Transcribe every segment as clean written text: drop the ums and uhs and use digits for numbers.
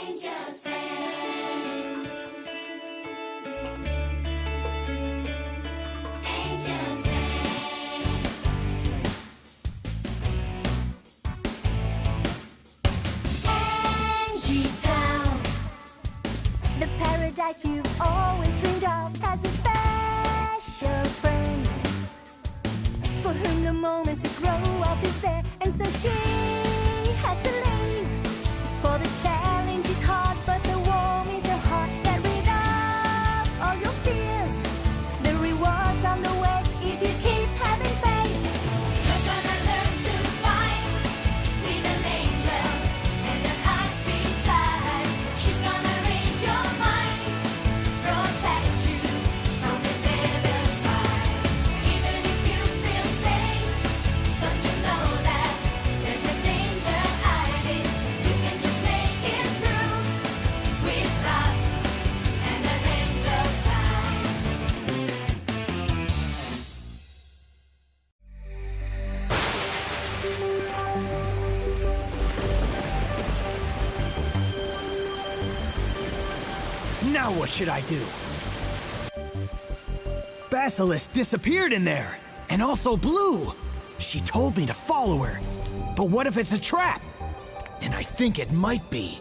Angel's fan. Angel's fan. Angie Town. The paradise you've always dreamed of has a special friend for whom the moment to grow up is there, and so she has to leave. For the challenge is hard, but the warm is her heart that rid of all your fears. The rewards on the way if you keep having faith. You're gonna learn to fight with an angel and an high-speed flight. She's gonna read your mind, protect you from the devil's fight. Even if you feel safe, don't you know that there's a danger hiding? You can just make it through with love and an angel's flight. Now what should I do? Basilisk disappeared in there, and also Blue. She told me to follow her. But what if it's a trap? And I think it might be.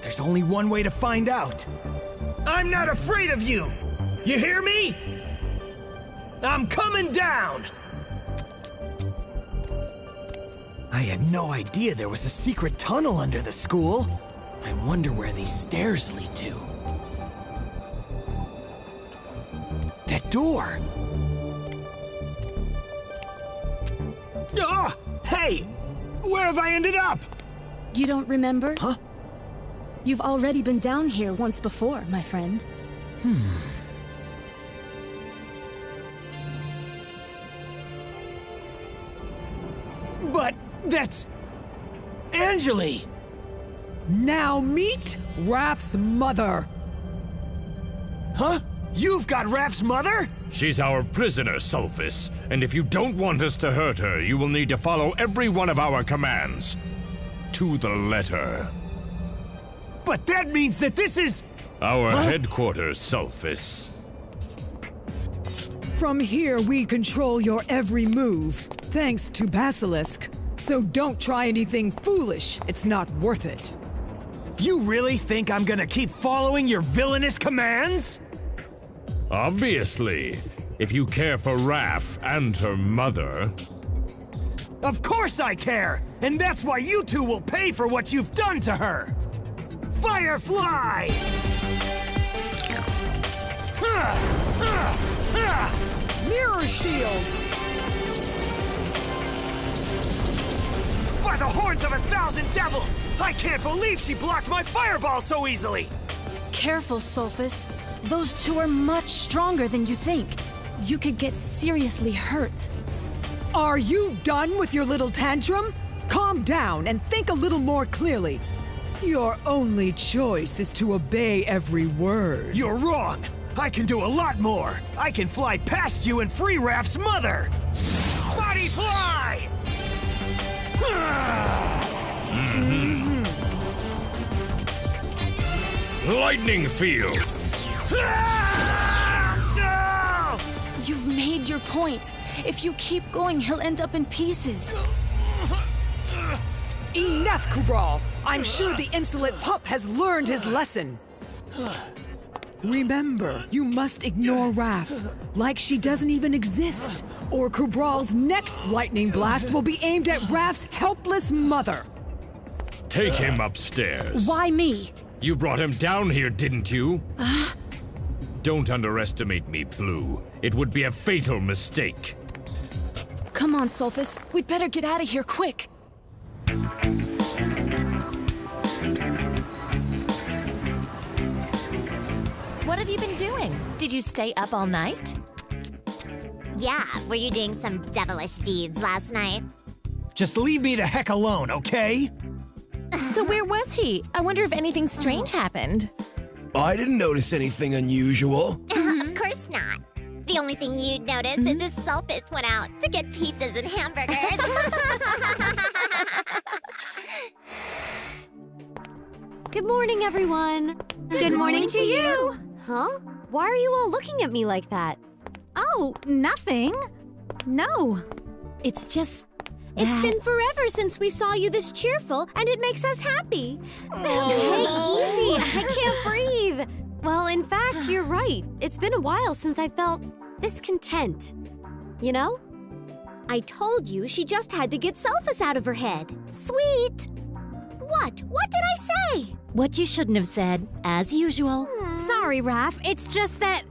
There's only one way to find out. I'm not afraid of you! You hear me? I'm coming down! I had no idea there was a secret tunnel under the school. I wonder where these stairs lead to. That door! Ah! Hey! Where have I ended up? You don't remember? Huh? You've already been down here once before, my friend. But that's... Angeli! Now meet Raph's mother. Huh? You've got Raph's mother? She's our prisoner, Sulphus, and if you don't want us to hurt her, you will need to follow every one of our commands. To the letter. But that means that this is... Our Huh? headquarters, Sulphus. From here, we control your every move, thanks to Basilisk. So don't try anything foolish. It's not worth it. You really think I'm gonna keep following your villainous commands? Obviously. If you care for Raph and her mother. Of course I care! And that's why you two will pay for what you've done to her! Firefly! Mirror shield! By the horns of 1,000 devils! I can't believe she blocked my fireball so easily! Careful, Sulphus. Those two are much stronger than you think. You could get seriously hurt. Are you done with your little tantrum? Calm down and think a little more clearly. Your only choice is to obey every word. You're wrong! I can do a lot more! I can fly past you and free Raph's mother! Body fly! Lightning field! No! You've made your point. If you keep going, he'll end up in pieces. Enough, Kubral! I'm sure the insolent pup has learned his lesson. Remember, you must ignore Raph, like she doesn't even exist, or Kubral's next lightning blast will be aimed at Raph's helpless mother. Take him upstairs. Why me? You brought him down here, didn't you? Don't underestimate me, Blue. It would be a fatal mistake. Come on, Sulphus. We'd better get out of here quick. What have you been doing? Did you stay up all night? Yeah, were you doing some devilish deeds last night? Just leave me the heck alone, okay? So where was he? I wonder if anything strange happened. I didn't notice anything unusual. Of course not. The only thing you'd notice is if Sulphus went out to get pizzas and hamburgers. everyone. Good morning to you. Huh? Why are you all looking at me like that? Oh, nothing. No. It's just... It's been forever since we saw you this cheerful, and it makes us happy. Hey, easy. I can't breathe. Well, in fact, you're right. It's been a while since I felt this content. You know? I told you she just had to get Sulfus out of her head. Sweet. What? What did I say? What you shouldn't have said, as usual. Sorry, Raph. It's just that...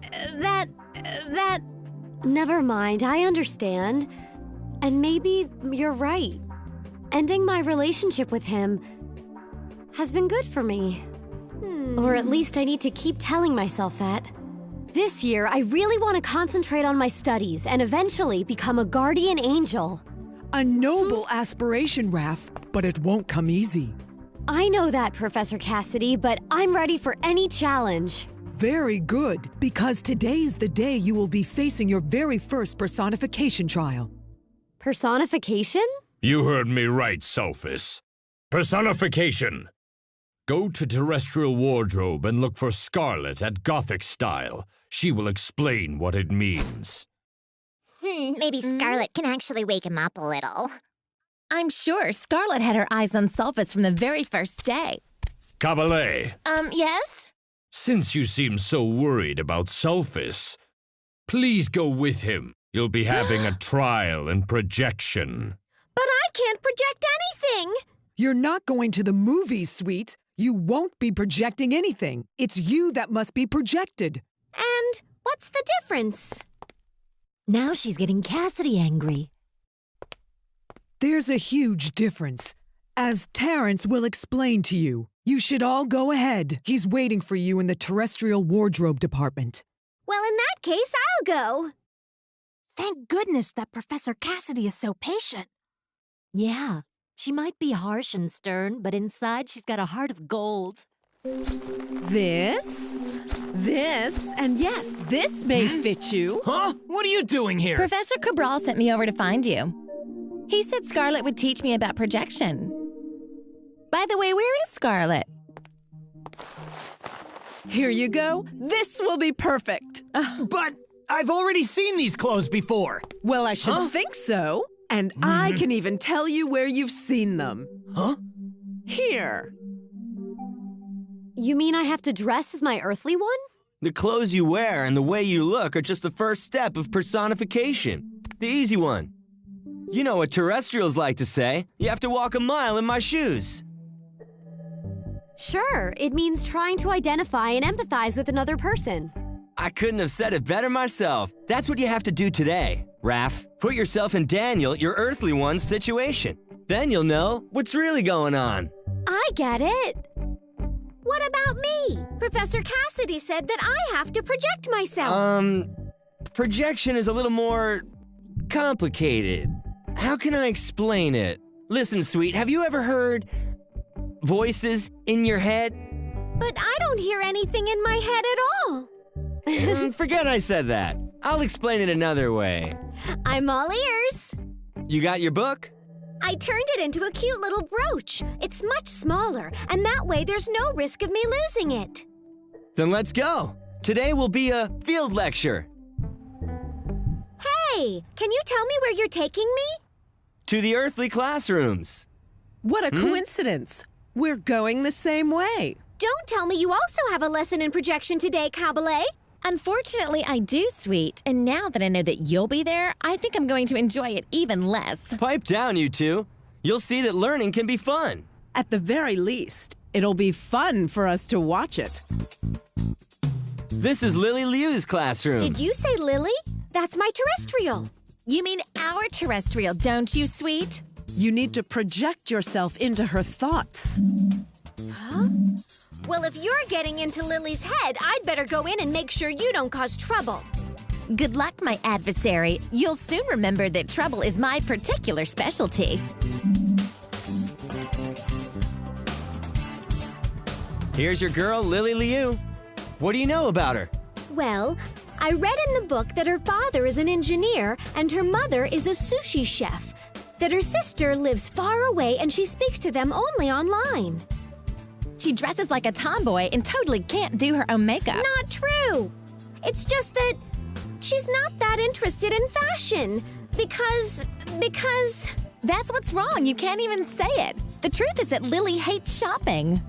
Never mind, I understand. And maybe you're right. Ending my relationship with him has been good for me. Or at least I need to keep telling myself that. This year, I really want to concentrate on my studies and eventually become a guardian angel. A noble aspiration, Raph, but it won't come easy. I know that, Professor Cassidy, but I'm ready for any challenge. Very good, because today's the day you will be facing your very first personification trial. Personification? You heard me right, Sulfus. Personification. Go to Terrestrial Wardrobe and look for Scarlet at Gothic Style. She will explain what it means. Maybe Scarlet can actually wake him up a little. I'm sure Scarlet had her eyes on Sulfus from the very first day. Cabalet, Yes? since you seem so worried about Sulfus, please go with him. You'll be having a trial in projection. But I can't project anything! You're not going to the movies, sweet. You won't be projecting anything. It's you that must be projected. And what's the difference? Now she's getting Cassidy angry. There's a huge difference. As Terrence will explain to you, you should all go ahead. He's waiting for you in the Terrestrial Wardrobe department. Well, in that case, I'll go. Thank goodness that Professor Cassidy is so patient. Yeah, she might be harsh and stern, but inside she's got a heart of gold. This, and yes, this may fit you. Huh? What are you doing here? Professor Cabral sent me over to find you. He said Scarlet would teach me about projection. By the way, where is Scarlet? Here you go. This will be perfect. But I've already seen these clothes before. Well, I should think so. And I can even tell you where you've seen them. Huh? Here. You mean I have to dress as my earthly one? The clothes you wear and the way you look are just the first step of personification. The easy one. You know what terrestrials like to say. You have to walk a mile in my shoes. Sure, it means trying to identify and empathize with another person. I couldn't have said it better myself. That's what you have to do today, Raph. Put yourself in Daniel, your earthly one's situation. Then you'll know what's really going on. I get it. What about me? Professor Cassidy said that I have to project myself. Projection is a little more complicated. How can I explain it? Listen, sweet, have you ever heard voices in your head? But I don't hear anything in my head at all. Forget I said that. I'll explain it another way. I'm all ears. You got your book? I turned it into a cute little brooch. It's much smaller, and that way there's no risk of me losing it. Then let's go. Today will be a field lecture. Hey, can you tell me where you're taking me? To the earthly classrooms. What a coincidence. We're going the same way. Don't tell me you also have a lesson in projection today, Cabalet. Unfortunately, I do, sweet. And now that I know that you'll be there, I think I'm going to enjoy it even less. Pipe down, you two. You'll see that learning can be fun. At the very least, it'll be fun for us to watch it. This is Lily Liu's classroom. Did you say Lily? That's my terrestrial. You mean our terrestrial, don't you, sweet? You need to project yourself into her thoughts. Huh? Well, if you're getting into Lily's head, I'd better go in and make sure you don't cause trouble. Good luck, my adversary. You'll soon remember that trouble is my particular specialty. Here's your girl, Lily Liu. What do you know about her? Well, I read in the book that her father is an engineer and her mother is a sushi chef. That her sister lives far away and she speaks to them only online. She dresses like a tomboy and totally can't do her own makeup. Not true. It's just that she's not that interested in fashion. Because... That's what's wrong. You can't even say it. The truth is that Lily hates shopping.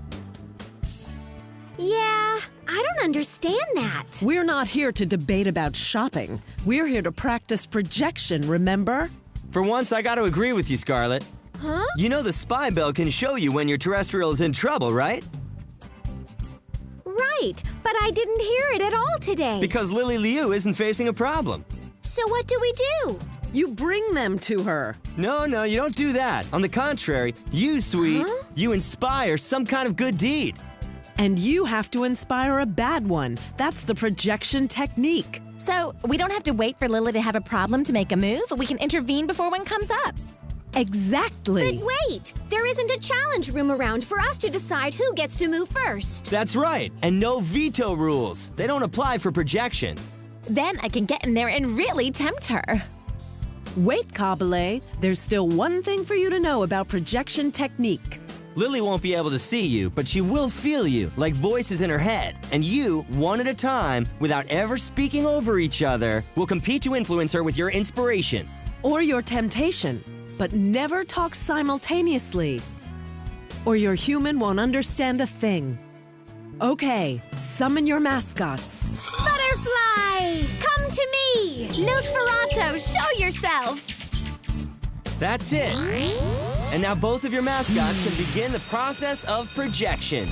Yeah, I don't understand that. We're not here to debate about shopping. We're here to practice projection, remember? For once, I gotta agree with you, Scarlet. Huh? You know the spy bell can show you when your terrestrial is in trouble, right? Right, but I didn't hear it at all today. Because Lily Liu isn't facing a problem. So what do we do? You bring them to her. No, you don't do that. On the contrary, you, Sweet, you inspire some kind of good deed. And you have to inspire a bad one. That's the projection technique. So we don't have to wait for Lily to have a problem to make a move. We can intervene before one comes up. Exactly. But wait, there isn't a challenge room around for us to decide who gets to move first. That's right, and no veto rules. They don't apply for projection. Then I can get in there and really tempt her. Wait, Kabale. There's still one thing for you to know about projection technique. Lily won't be able to see you, but she will feel you, like voices in her head. And you, one at a time, without ever speaking over each other, will compete to influence her with your inspiration. Or your temptation, but never talk simultaneously. Or your human won't understand a thing. Okay, summon your mascots. Butterfly, come to me! Nosferatu, show yourself! That's it. And now both of your mascots can begin the process of projection.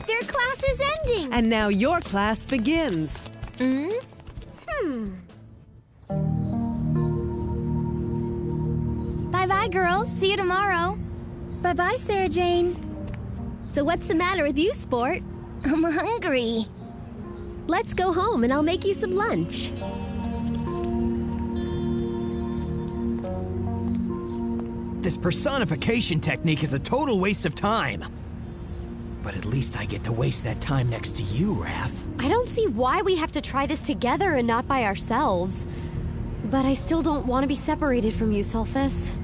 Their class is ending. And now your class begins. Bye-bye, girls. See you tomorrow. Bye-bye, Sarah Jane. So what's the matter with you, Sport? I'm hungry. Let's go home and I'll make you some lunch. This personification technique is a total waste of time. But at least I get to waste that time next to you, Raph. I don't see why we have to try this together and not by ourselves. But I still don't want to be separated from you, Sulfus.